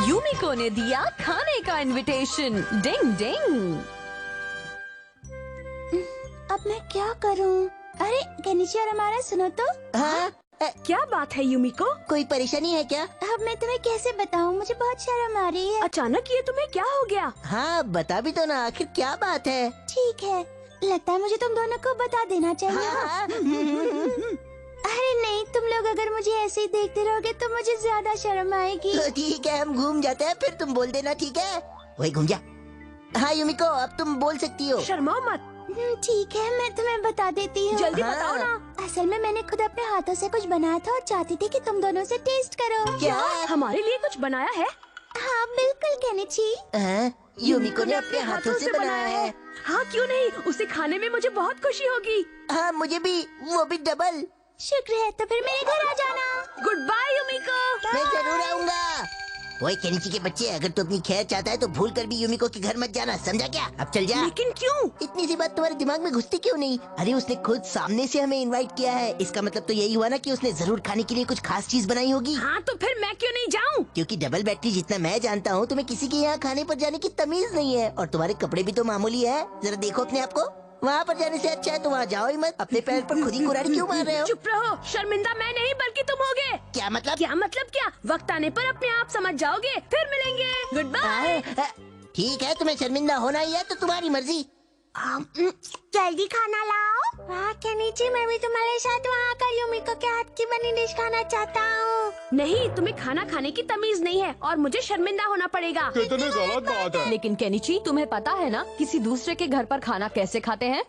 यूमिको ने दिया खाने का इनविटेशन। डिंग डिंग। अब मैं क्या करूं? अरे केनिची और हमारा सुनो तो। हाँ? क्या बात है यूमिको? कोई परेशानी है क्या? अब मैं तुम्हें कैसे बताऊं? मुझे बहुत शर्म आ रही है। अचानक ये तुम्हें क्या हो गया? हाँ बता भी तो ना, आखिर क्या बात है? ठीक है, लगता है मुझे तुम दोनों को बता देना चाहिए। हाँ। अरे नहीं, तुम लोग अगर मुझे ऐसे ही देखते रहोगे तो मुझे ज्यादा शर्म आएगी। तो ठीक है, हम घूम जाते हैं, फिर तुम बोल देना, ठीक है? वही घूम जा। हाँ यूमिको, अब तुम बोल सकती हो। शर्माओ मत। ठीक है, मैं तुम्हें बता देती हूँ। जल्दी हाँ। बताओ ना। असल में मैंने खुद अपने हाथों से कुछ बनाया था और चाहती थी कि तुम दोनों से टेस्ट करो। क्या? हमारे लिए कुछ बनाया है? हाँ बिल्कुल केनिची। हाँ, यूमिको ने अपने हाथों से बनाया है। हाँ क्यों नहीं, उसे खाने में मुझे बहुत खुशी होगी। हाँ मुझे भी, वो भी डबल। शुक्र है, तो फिर मेरे घर आ जाना। Good bye Yumiko. मैं जरूर आऊंगा। ओए केनिची के बच्चे, अगर तू अपनी खैर चाहता है तो भूल कर भी यूमिको के घर मत जाना, समझा क्या? अब चल जा। लेकिन क्यों? इतनी सी बात तुम्हारे दिमाग में घुसती क्यों नहीं? अरे उसने खुद सामने से हमें इनवाइट किया है, इसका मतलब तो यही हुआ ना कि उसने जरूर खाने के लिए कुछ खास चीज बनाई होगी। हाँ तो फिर मैं क्यों नहीं जाऊँ? क्योंकि डबल बैटरी जितना मैं जानता हूँ, तुम्हें किसी के यहाँ खाने पर जाने की तमीज नहीं है, और तुम्हारे कपड़े भी तो मामूली है। जरा देखो अपने आप को। वहाँ पर जाने से अच्छा है तो वहाँ जाओ ही मत। अपने पैर पर खुद ही कुल्हाड़ी क्यों मार रहे हो? चुप रहो, शर्मिंदा मैं नहीं बल्कि तुम होगे। क्या मतलब? क्या मतलब क्या? वक्त आने पर अपने आप समझ जाओगे। फिर मिलेंगे। Good bye. ठीक है, तुम्हें शर्मिंदा होना ही है तो तुम्हारी मर्जी। जल्दी खाना लाओ। हाँ केनिची, मैं भी तुम्हारे साथ वहाँ का यूमिको के हाथ की बनी डिश खाना चाहता हूँ। नहीं, तुम्हें खाना खाने की तमीज नहीं है और मुझे शर्मिंदा होना पड़ेगा। कितनी गलत बात है। लेकिन केनिची, तुम्हें पता है ना किसी दूसरे के घर पर खाना कैसे खाते हैं?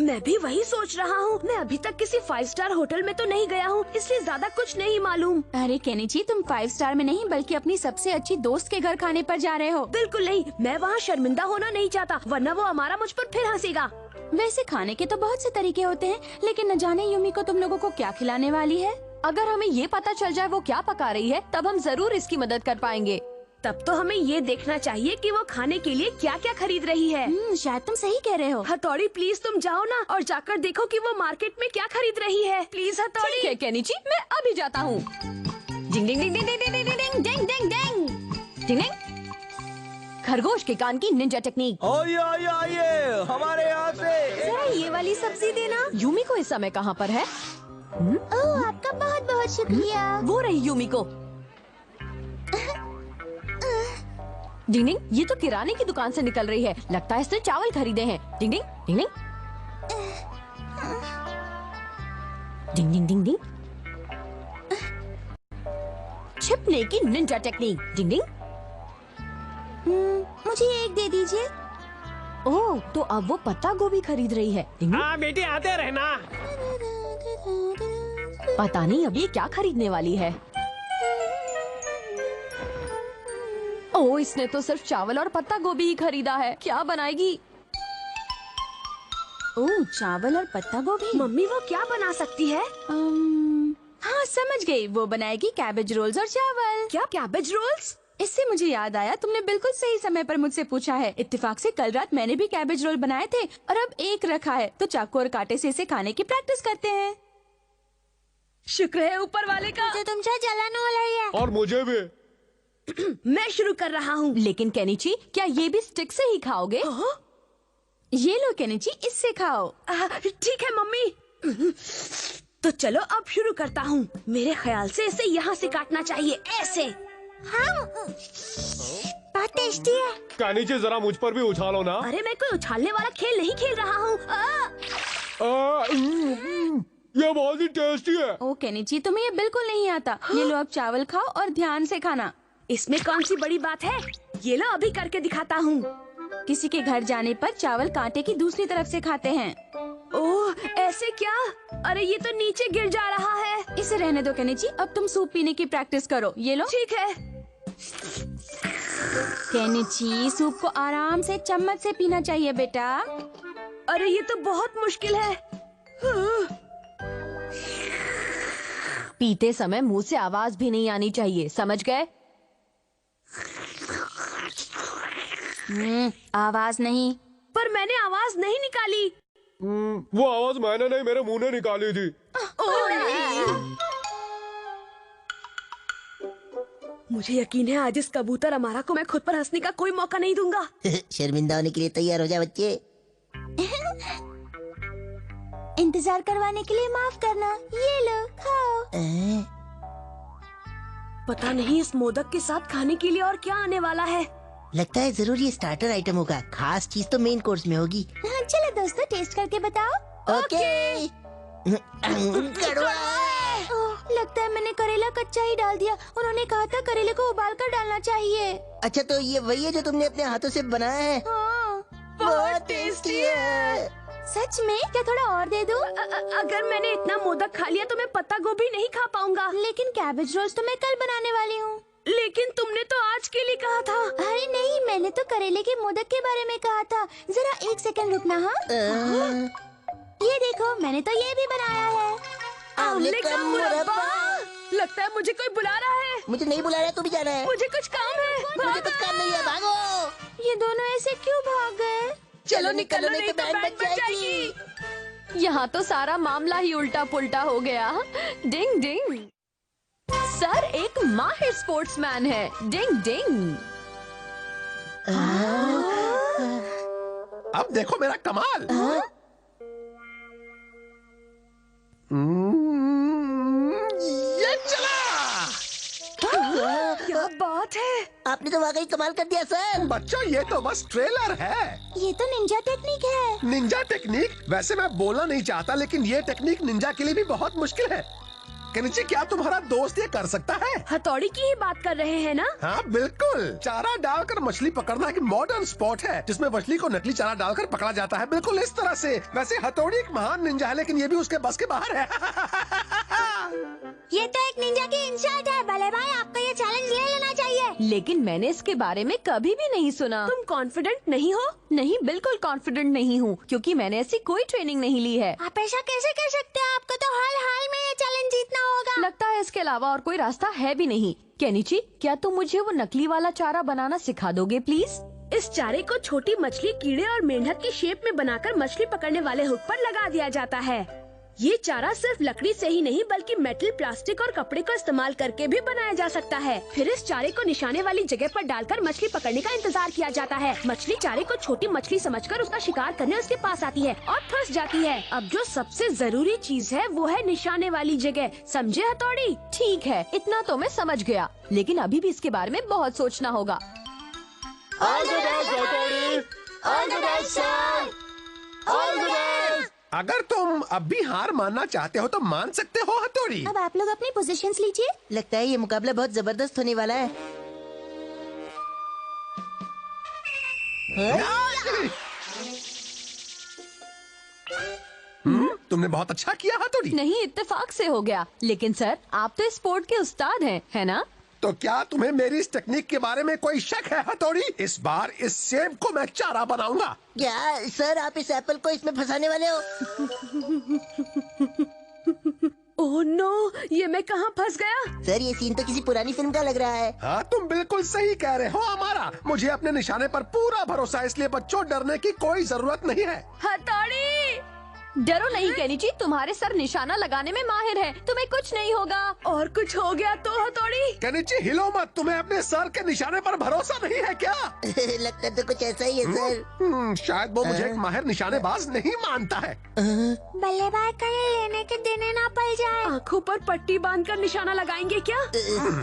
मैं भी वही सोच रहा हूँ। मैं अभी तक किसी 5 स्टार होटल में तो नहीं गया हूँ, इसलिए ज्यादा कुछ नहीं मालूम। अरे केनिची, तुम 5 स्टार में नहीं बल्कि अपनी सबसे अच्छी दोस्त के घर खाने पर जा रहे हो। बिल्कुल नहीं, मैं वहाँ शर्मिंदा होना नहीं चाहता, वरना वो हमारा मुझ पर फिर हंसेगा। वैसे खाने के तो बहुत से तरीके होते हैं, लेकिन न जाने यूमिको तुम लोगों को क्या खिलाने वाली है। अगर हमें ये पता चल जाए वो क्या पका रही है, तब हम जरूर इसकी मदद कर पाएंगे। तब तो हमें ये देखना चाहिए कि वो खाने के लिए क्या क्या खरीद रही है। शायद तुम सही कह रहे हो। हथौड़ी प्लीज तुम जाओ ना और जाकर देखो कि वो मार्केट में क्या खरीद रही है। प्लीज हथौड़ी। ठीक है केनिची, मैं अभी जाता हूँ। डिंग डिंग डिंग डिंग डिंग डिंग डिंग डिंग डिंग डिंग डिंग। खरगोश के कान की निंजा टेक्निक। आइए आइए आइए, हमारे यहाँ से। जरा ये वाली सब्जी देना। यूमिको इस समय कहाँ पर है? ओह, आपका बहुत बहुत शुक्रिया। वो रही यूमिको। डिंग डिंग, ये तो किराने की दुकान से निकल रही है, लगता है इसने चावल खरीदे हैं। डिंग डिंग डिंग डिंग डिंग डिंग डिंग डिंग। छिपने की निंजा टेक्निक। डिंग डिंग। मुझे एक दे दीजिए। ओह, तो अब वो पत्ता गोभी खरीद रही है। डिंग डिंग। हाँ बेटी, आते रहना। पता नहीं अब ये क्या खरीदने वाली है। ओह, इसने तो सिर्फ चावल और पत्ता गोभी ही खरीदा है, क्या बनाएगी? ओह, चावल और पत्ता गोभी। मम्मी वो क्या बना सकती है? हाँ समझ गई, वो बनाएगी कैबेज रोल्स और चावल। क्या कैबेज रोल्स? इससे मुझे याद आया, तुमने बिल्कुल सही समय पर मुझसे पूछा है। इत्तेफाक से कल रात मैंने भी कैबेज रोल बनाए थे और अब एक रखा है, तो चाकू और कांटे से इसे खाने की प्रैक्टिस करते हैं। शुक्र है ऊपर वाले का। तो तुमसे जलन हो रही है। और मुझे भी। मैं शुरू कर रहा हूँ। लेकिन केनिची, क्या ये भी स्टिक से ही खाओगे? ये लो केनिची, इससे खाओ। ठीक है मम्मी। तो चलो अब शुरू करता हूँ। मेरे ख्याल से इसे यहाँ से काटना चाहिए, ऐसे। हाँ, बहुत टेस्टी है। केनिची, जरा मुझ पर भी उछालो ना। अरे मैं कोई उछालने वाला खेल नहीं खेल रहा हूँ। ये बहुत ही टेस्टी है। ओ केनिची, तुम्हें ये बिल्कुल नहीं आता। ये लो, अब चावल खाओ और ध्यान से खाना। इसमें कौन सी बड़ी बात है? ये लो अभी करके दिखाता हूँ। किसी के घर जाने पर चावल कांटे की दूसरी तरफ से खाते हैं। ओह, ऐसे क्या? अरे ये तो नीचे गिर जा रहा है। इसे रहने दो केनिची, अब तुम सूप पीने की प्रैक्टिस करो। ये लो। ठीक है। केनिची, सूप को आराम से चम्मच से पीना चाहिए बेटा। अरे ये तो बहुत मुश्किल है। पीते समय मुंह से आवाज भी नहीं आनी चाहिए, समझ गए? आवाज नहीं। पर मैंने आवाज नहीं निकाली। वो आवाज मैंने नहीं, मेरे मुंह ने निकाली थी। मुझे यकीन है आज इस कबूतर अमारा को मैं खुद पर हंसने का कोई मौका नहीं दूंगा। शर्मिंदा होने के लिए तैयार हो जा बच्चे। इंतजार करवाने के लिए माफ करना। ये लो खाओ। पता नहीं इस मोदक के साथ खाने के लिए और क्या आने वाला है। लगता है जरूर ये स्टार्टर आइटम होगा, खास चीज तो मेन कोर्स में होगी। हाँ, चलो दोस्तों टेस्ट करके बताओ। ओके। कड़वा है। ओह, लगता है मैंने करेला कच्चा ही डाल दिया। उन्होंने कहा था करेले को उबाल कर डालना चाहिए। अच्छा तो ये वही है जो तुमने अपने हाथों से बनाया है? हाँ। बहुत टेस्टी है। सच में? क्या थोड़ा और दे दूं? अगर मैंने इतना मोदक खा लिया तो मैं पत्ता गोभी नहीं खा पाऊंगा। लेकिन कैबेज रोल्स तो मैं कल बनाने वाली हूँ। लेकिन तुमने तो आज के लिए कहा था। अरे नहीं, मैंने तो करेले के मोदक के बारे में कहा था। जरा एक सेकंड रुकना। हाँ, ये देखो मैंने तो ये भी बनाया है। आंवले का मुरब्बा। लगता है मुझे कोई बुला रहा है। मुझे नहीं बुला रहा, तू भी जाना है। मुझे कुछ काम है। मुझे कुछ काम नहीं है, भागो। ये दोनों ऐसे क्यों भाग गए? चलो निकलो नहीं तो बैंड बज जाएगी। यहाँ तो सारा मामला ही उल्टा पुल्टा हो गया। डिंग डिंग। सर एक माहिर स्पोर्ट्समैन है। डिंग डिंग। अब देखो मेरा कमाल। ये चला। क्या बात है। आपने तो वाकई कमाल कर दिया सर। बच्चों ये तो बस ट्रेलर है। ये तो निंजा टेक्निक है। Ninja technique? वैसे मैं बोलना नहीं चाहता लेकिन ये टेक्निक निंजा के लिए भी बहुत मुश्किल है। केनिची क्या तुम्हारा दोस्त ये कर सकता है? हथौड़ी की ही बात कर रहे हैं ना? हाँ बिल्कुल। चारा डालकर मछली पकड़ना एक मॉडर्न स्पोर्ट है जिसमें मछली को नकली चारा डालकर पकड़ा जाता है, बिल्कुल इस तरह से। वैसे हथौड़ी एक महान निंजा है लेकिन ये भी उसके बस के बाहर है। ये तो एक निंजा की इंसाइट है। भले भाई आपको ये चैलेंज ले लेना चाहिए। लेकिन मैंने इसके बारे में कभी भी नहीं सुना। तुम कॉन्फिडेंट नहीं हो? नहीं, बिल्कुल कॉन्फिडेंट नहीं हूँ क्योंकि मैंने ऐसी कोई ट्रेनिंग नहीं ली है। आप ऐसा कैसे कर सकते हैं? आपको तो हाल हाल में ये चैलेंज जीतना होगा। लगता है इसके अलावा और कोई रास्ता है भी नहीं। केनिची क्या तुम मुझे वो नकली वाला चारा बनाना सिखा दोगे प्लीज? इस चारे को छोटी मछली, कीड़े और मेंढक की शेप में बनाकर मछली पकड़ने वाले हुक पर लगा दिया जाता है। ये चारा सिर्फ लकड़ी से ही नहीं बल्कि मेटल, प्लास्टिक और कपड़े का इस्तेमाल करके भी बनाया जा सकता है। फिर इस चारे को निशाने वाली जगह पर डालकर मछली पकड़ने का इंतजार किया जाता है। मछली चारे को छोटी मछली समझकर उसका शिकार करने उसके पास आती है और फंस जाती है। अब जो सबसे जरूरी चीज है वो है निशाने वाली जगह। समझे हथौड़ी? ठीक है, इतना तो मैं समझ गया, लेकिन अभी भी इसके बारे में बहुत सोचना होगा। ऑल द बेस्ट हथौड़ी। All the best sir. All the best. अगर तुम अब भी हार मानना चाहते हो तो मान सकते हो हथौड़ी। अब आप लोग अपनी पोजीशंस लीजिए। लगता है ये मुकाबला बहुत जबरदस्त होने वाला है। तुमने बहुत अच्छा किया हथौड़ी। नहीं, इत्तेफाक से हो गया। लेकिन सर आप तो स्पोर्ट के उस्ताद हैं, है ना? तो क्या तुम्हें मेरी इस टेक्निक के बारे में कोई शक है हथौड़ी? इस बार इस सेब को मैं चारा बनाऊंगा। क्या सर आप इस एप्पल को इसमें फंसाने वाले हो? ओह नो, ये मैं कहाँ फंस गया? सर ये सीन तो किसी पुरानी फिल्म का लग रहा है। हाँ तुम बिल्कुल सही कह रहे हो अमारा। मुझे अपने निशाने पर पूरा भरोसा है, इसलिए बच्चों डरने की कोई जरूरत नहीं है। हथौड़ी डरो नहीं केनिची, तुम्हारे सर निशाना लगाने में माहिर है, तुम्हें कुछ नहीं होगा। और कुछ हो गया तो हथौड़ी? केनिची हिलो मत, तुम्हें अपने सर के निशाने पर भरोसा नहीं है क्या? लगता तो कुछ ऐसा ही है सर। शायद वो मुझे एक माहिर निशानेबाज नहीं मानता है। बल्लेबाज कहीं लेने के देने ना पड़ जाए। आँखों पर पट्टी बांधकर निशाना लगाएंगे क्या?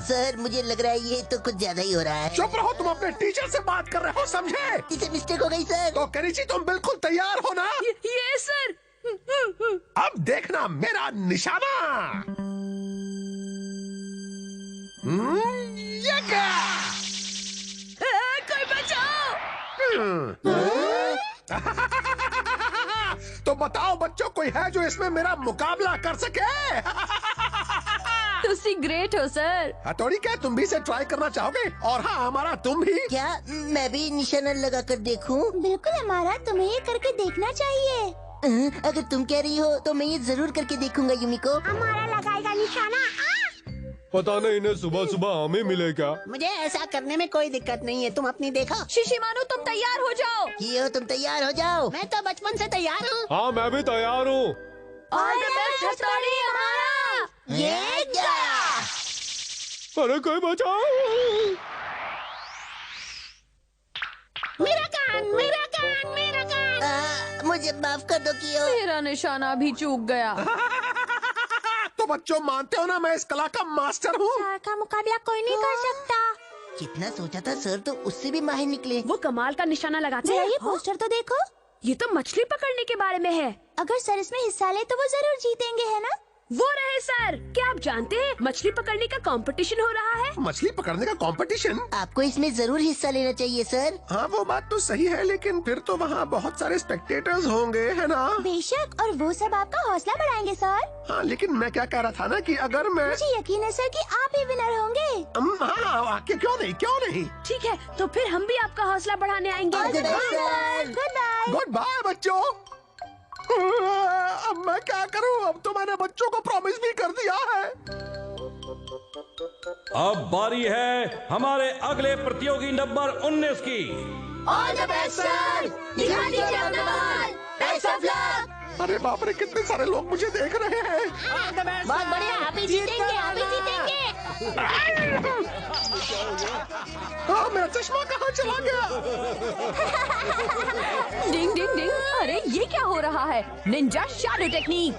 सर मुझे लग रहा है ये तो कुछ ज्यादा ही हो रहा है। चुप रहो, तुम अपने टीचर से बात कर रहे हो, समझे? इसे मिस्टेक हो गई सर। तो केनिची तुम बिल्कुल तैयार हो ना? ये सर। अब देखना मेरा निशाना। ये क्या? कोई बचाओ। तो बताओ बच्चों, कोई है जो इसमें मेरा मुकाबला कर सके? तुसी ग्रेट हो सर। हथौड़ी क्या तुम भी इसे ट्राई करना चाहोगे? और हाँ हमारा तुम भी। क्या मैं भी निशाना लगा कर देखूं? बिल्कुल हमारा, तुम्हें ये करके देखना चाहिए। अगर तुम कह रही हो तो मैं ये जरूर करके देखूंगा युमिको। हमारा लगाएगा निशाना। पता नहीं इन्हें सुबह सुबह हमें मिले क्या? मुझे ऐसा करने में कोई दिक्कत नहीं है, तुम अपनी देखो। शिशिमानु तुम तैयार हो जाओ। ये हो तुम तैयार हो जाओ। मैं तो बचपन से तैयार हूँ। हाँ मैं भी तैयार हूँ। ऑल द बेस्ट हथौड़ी हमारा। ये क्या? अरे कोई बचाओ। मेरा कान, मेरा कान, मेरा कान। मुझे माफ कर दो कियो। मेरा निशाना भी चूक गया। तो बच्चों मानते हो ना मैं इस कला का मास्टर हूँ। सर का मुकाबला कोई नहीं कर सकता। जितना सोचा था सर तो उससे भी माहिर निकले। वो कमाल का निशाना लगाते हैं। ये पोस्टर तो देखो। ये तो मछली पकड़ने के बारे में है। अगर सर इसमें हिस्सा ले तो वो जरूर जीतेंगे, है ना? वो रहे सर। क्या आप जानते हैं मछली पकड़ने का कंपटीशन हो रहा है? मछली पकड़ने का कंपटीशन? आपको इसमें जरूर हिस्सा लेना चाहिए सर। हाँ वो बात तो सही है, लेकिन फिर तो वहाँ बहुत सारे स्पेक्टेटर्स होंगे, है ना? बेशक, और वो सब आपका हौसला बढ़ाएंगे सर। हाँ लेकिन मैं क्या कह रहा था ना कि अगर मैं मुझे यकीन है सर कि आप ही विनर होंगे। हाँ क्यों नहीं, क्यों नहीं। ठीक है, तो फिर हम भी आपका हौसला बढ़ाने आएंगे। Good bye. Good bye. Good bye बच्चों। अब मैं क्या करूं? अब तो मैंने बच्चों को प्रॉमिस भी कर दिया है। अब बारी है हमारे अगले प्रतियोगी नंबर 19 की। All the best sir. दिखा दीजिए अपना बल। Best of luck. अरे बाप रे, कितने सारे लोग मुझे देख रहे हैं। बहुत बढ़िया, आप ही जीतेंगे, आप ही जीतेंगे। हाँ मेरा चश्मा कहाँ चला गया? डिंग डिंग डिंग। अरे ये क्या हो रहा है? Ninja shadow technique.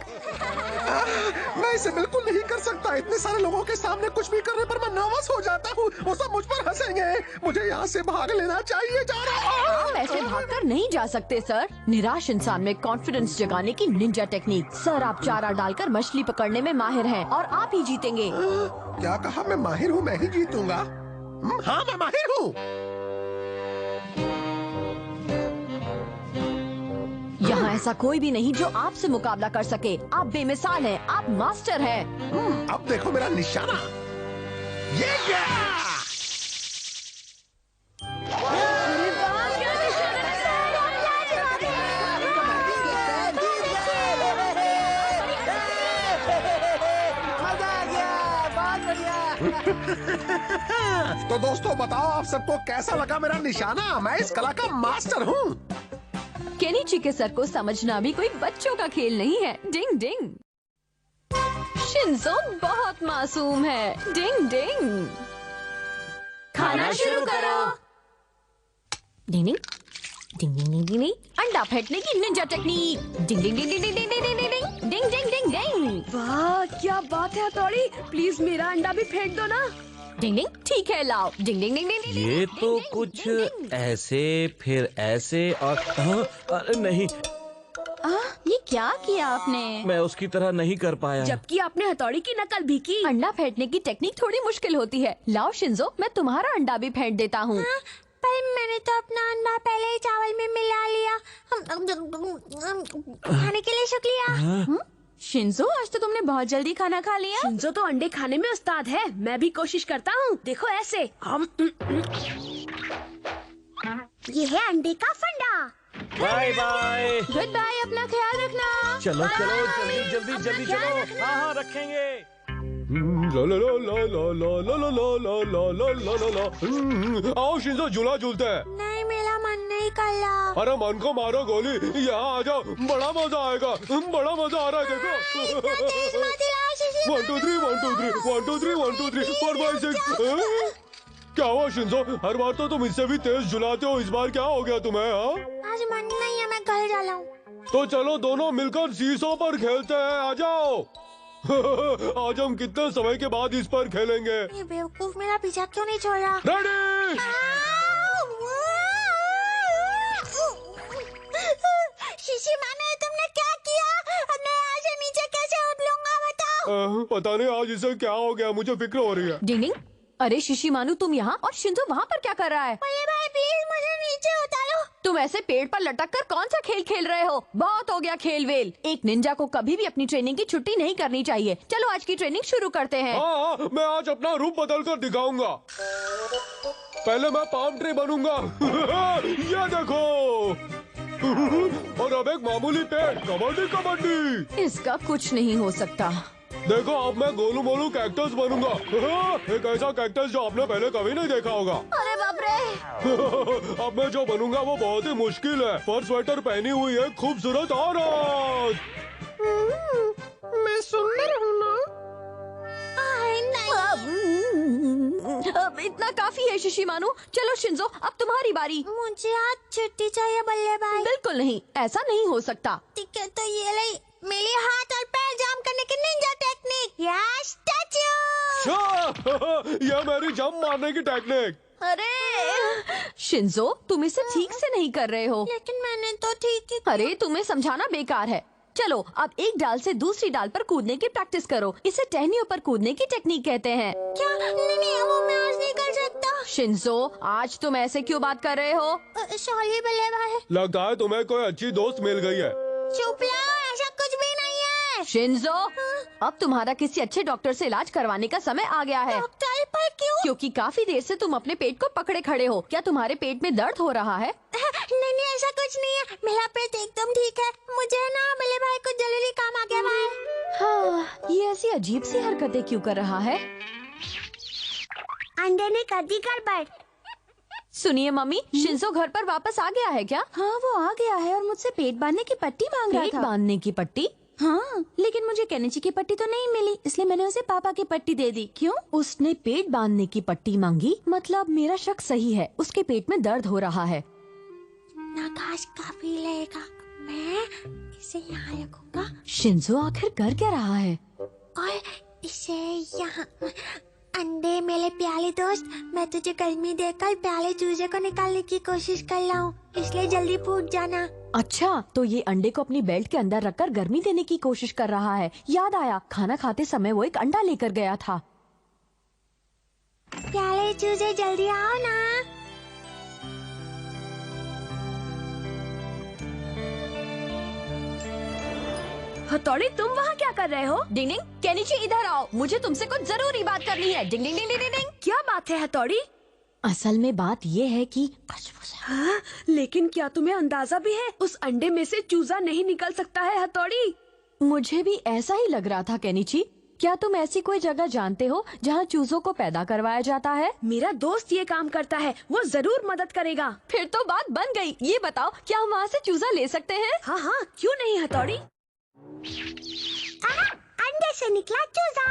मैं इसे बिल्कुल नहीं कर सकता। इतने सारे लोगों के सामने कुछ भी करने पर मैं नर्वस हो जाता हूँ। वो सब मुझ पर हंसेंगे। मुझे यहाँ से भाग लेना चाहिए। जा रहा हूँ। आप ऐसे भागकर नहीं जा सकते सर। निराश इंसान में कॉन्फिडेंस जगाने की निंजा टेक्निक। सर आप चारा डालकर मछली पकड़ने में माहिर हैं और आप ही जीतेंगे। क्या कहा? मैं माहिर हूँ, मैं ही जीतूंगा। हाँ मैं माहिर हूँ। यहाँ ऐसा कोई भी नहीं जो आपसे मुकाबला कर सके। आप बेमिसाल हैं, आप मास्टर हैं। अब देखो मेरा निशाना। ये क्या? तो दोस्तों बताओ आप सबको कैसा लगा मेरा निशाना? मैं इस कला का मास्टर हूँ। केनिची के सर को समझना भी कोई बच्चों का खेल नहीं है। डिंग डिंग। शिंजो बहुत मासूम है। डिंग डिंग। खाना शुरू करो। डिंग डिंग डिंग डिंग डिंग डिंग। अंडा फेंटने की निंजा टेक्निक। डिंग डिंग डिंग डिंग डिंग डिंग डिंग डिंग डिंग डिंग डिंग डिंग। वाह क्या बात है हथौड़ी, प्लीज मेरा अंडा भी फेंक दो ना। डिंग डिंग। ठीक है लाओ। डिंग डिंग डिंग डिंग। ये तो कुछ ऐसे फिर ऐसे और अरे नहीं, ये क्या किया आपने? मैं उसकी तरह नहीं कर पाया। जबकि आपने हथौड़ी की नकल भी की। अंडा फेंटने की टेक्निक थोड़ी मुश्किल होती है। लाओ शिंजो, मैं तुम्हारा अंडा भी फेंट देता हूँ। पर मैंने तो अपना अंडा पहले ही चावल में मिला लिया। खाने के लिए शुक्रिया। शिंजो आज तो तुमने बहुत जल्दी खाना खा लिया। शिंजो तो अंडे खाने में उस्ताद है। मैं भी कोशिश करता हूँ। देखो ऐसे। ये है अंडे का फंडा। Bye bye. गुड बाय, अपना ख्याल रखना। चलो चलो जल्दी जल्दी जल्दी चलो। हाँ हाँ रखेंगे। ला ला ला ला ला ला ला ला ला ला ला ला ला ला। आओ शिंजो, झूला झूलते हैं। नहीं मेरा मन नहीं कर रहा। अरे मन को मारो गोली। यहाँ आ जाओ, बड़ा मजा आएगा। बड़ा मजा आ रहा है, देखो। 1 2 3 1 2 3 1 2 3 1 2 3 4 5 6। क्या हुआ शिंजो? हर बार तो तुम इससे भी तेज झुलाते हो, इस बार क्या हो गया तुम्हें? हाँ आज मन नहीं है, मैं घर जा रहा हूँ। तो चलो दोनों मिलकर सीसों पर खेलते हैं, आ जाओ। आज हम कितने समय के बाद इस पर खेलेंगे। ये बेवकूफ मेरा पीछा क्यों नहीं छोड़ रहा? रेडी? शीशी माने तुमने क्या किया? अब मैं यहाँ से नीचे कैसे उतरूंगा बताओ? पता नहीं आज इसे क्या हो गया, मुझे फिक्र हो रही है। डिंग डिंग। अरे शिशी मानू, तुम यहाँ और शिंजो वहाँ पर क्या कर रहा है? भैया भाई प्लीज मुझे नीचे उतारो। तुम ऐसे पेड़ पर लटक कर कौन सा खेल खेल रहे हो? बहुत हो गया खेल वेल। एक निंजा को कभी भी अपनी ट्रेनिंग की छुट्टी नहीं करनी चाहिए। चलो आज की ट्रेनिंग शुरू करते हैं। हाँ, मैं आज अपना रूप बदल कर दिखाऊंगा। पहले मैं पाम ट्री बनूंगा। ये देखो। और अब एक मामूली पेड़। कबड्डी कबड्डी। इसका कुछ नहीं हो सकता। देखो अब मैं गोलू मोलू कैक्टस बनूंगा। एक ऐसा कैक्टस जो आपने पहले कभी नहीं देखा होगा। अरे बाप रे। अब मैं जो बनूंगा वो बहुत ही मुश्किल है। पर स्वेटर पहनी हुई है खूबसूरत औरत। मैं सुंदर हूँ ना? नहीं। इतना काफी है शिशिमानु। चलो शिंजो, अब तुम्हारी बारी। मुझे आज छुट्टी चाहिए बल्ले भाई। बिल्कुल नहीं, ऐसा नहीं हो सकता। ठीक है तो ये ले मेरे हाथ और पैर जाम करने की Ninja technique. Yes touch you. ये मेरी जंप मारने की टेक्निक। अरे शिंजो, तुम इसे ठीक से नहीं कर रहे हो। लेकिन मैंने तो ठीक ही। अरे तुम्हें समझाना बेकार है। चलो अब एक डाल से दूसरी डाल पर कूदने की प्रैक्टिस करो। इसे टहनियों पर कूदने की टेक्निक कहते हैं। क्या? नहीं वो मैं आज नहीं कर सकता। शिंजो, आज तुम ऐसे क्यों बात कर रहे हो? सॉरी बल्ले भाई। लगता है तुम्हें कोई अच्छी दोस्त मिल गई है। चुप लाओ, ऐसा कुछ भी नहीं है। शिंजो, अब तुम्हारा किसी अच्छे डॉक्टर से इलाज करवाने का समय आ गया है। डॉक्टर पर क्यों? क्योंकि काफी देर से तुम अपने पेट को पकड़े खड़े हो। क्या तुम्हारे पेट में दर्द हो रहा है? नहीं ऐसा कुछ नहीं है, मेरा पेट एकदम ठीक है। मुझे ना बल्ले भाई को जरूरी काम आ गया भाई। हाँ, ये ऐसी अजीब सी हरकतें क्यों कर रहा है? अंडे ने कर दी गड़बड़। सुनिए मम्मी, शिंजो घर पर वापस आ गया है क्या? हाँ वो आ गया है और मुझसे पेट बांधने की पट्टी मांग रहा पेट था। बांधने की पट्टी? हाँ लेकिन मुझे केनिची की पट्टी तो नहीं मिली, इसलिए मैंने उसे पापा की पट्टी दे दी। क्यों? उसने पेट बांधने की पट्टी मांगी, मतलब मेरा शक सही है, उसके पेट में दर्द हो रहा है। नाकाश काफी लेगा, मैं इसे यहाँ रखूंगा शिंजो आखिर कर क्या रहा है? और इसे यहाँ। अंडे मेरे प्यारे दोस्त, मैं तुझे गर्मी देकर प्याले चूजे को निकालने की कोशिश कर रहा हूँ, इसलिए जल्दी फूट जाना। अच्छा, तो ये अंडे को अपनी बेल्ट के अंदर रखकर गर्मी देने की कोशिश कर रहा है। याद आया, खाना खाते समय वो एक अंडा लेकर गया था। प्याले चूजे जल्दी आओ ना। हथौड़ी तुम वहाँ क्या कर रहे हो? डिंग डिंग, केनिची इधर आओ, मुझे तुमसे कुछ जरूरी बात करनी है। डिंग डिंग डिंग डिंग डिंग। क्या बात है हथौड़ी? असल में बात ये है कि हाँ, लेकिन क्या तुम्हें अंदाजा भी है उस अंडे में से चूजा नहीं निकल सकता है हथौड़ी? मुझे भी ऐसा ही लग रहा था केनिची। क्या तुम ऐसी कोई जगह जानते हो जहाँ चूजों को पैदा करवाया जाता है? मेरा दोस्त ये काम करता है, वो जरूर मदद करेगा। फिर तो बात बन गई। ये बताओ, क्या हम वहाँ से चूजा ले सकते हैं? हाँ हाँ क्यों नहीं हथौड़ी। अंडे से निकला चूजा।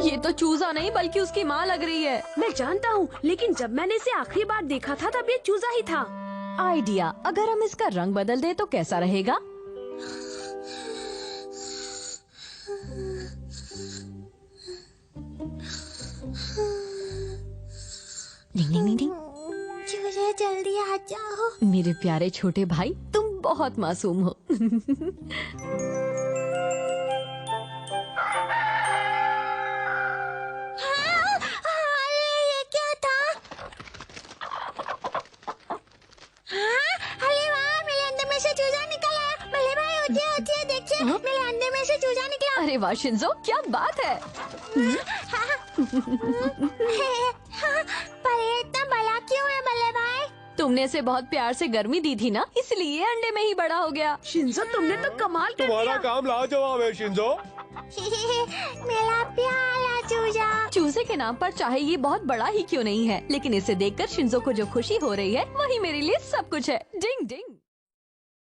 ये तो चूजा नहीं बल्कि उसकी माँ लग रही है। मैं जानता हूँ, लेकिन जब मैंने इसे आखिरी बार देखा था तब ये चूजा ही था। आइडिया, अगर हम इसका रंग बदल दे तो कैसा रहेगा? डिंग डिंग डिंग डिंग। चूजे जल्दी आ जाओ। मेरे प्यारे छोटे भाई, तुम बहुत मासूम हो। अरे ये क्या था? हाँ, अरे वाह, मेरे अंदर में से चूजा निकला। भले भाई उठिए उठिए, देखिए मेरे अंदर में से चूजा निकला। अरे वाह शिंजो, क्या बात है। पर ये इतना बड़ा क्यों है बल्ले भाई? तुमने इसे बहुत प्यार से गर्मी दी थी ना, इसलिए अंडे में ही बड़ा हो गया। शिंजो तुमने तो कमाल कर तुम्हारा दिया। काम लाजवाब है शिंजो। मेरा प्यारा चूजा। चूजे के नाम पर चाहे ये बहुत बड़ा ही क्यों नहीं है, लेकिन इसे देखकर शिंजो को जो खुशी हो रही है वही मेरे लिए सब कुछ है। डिंग डिंग।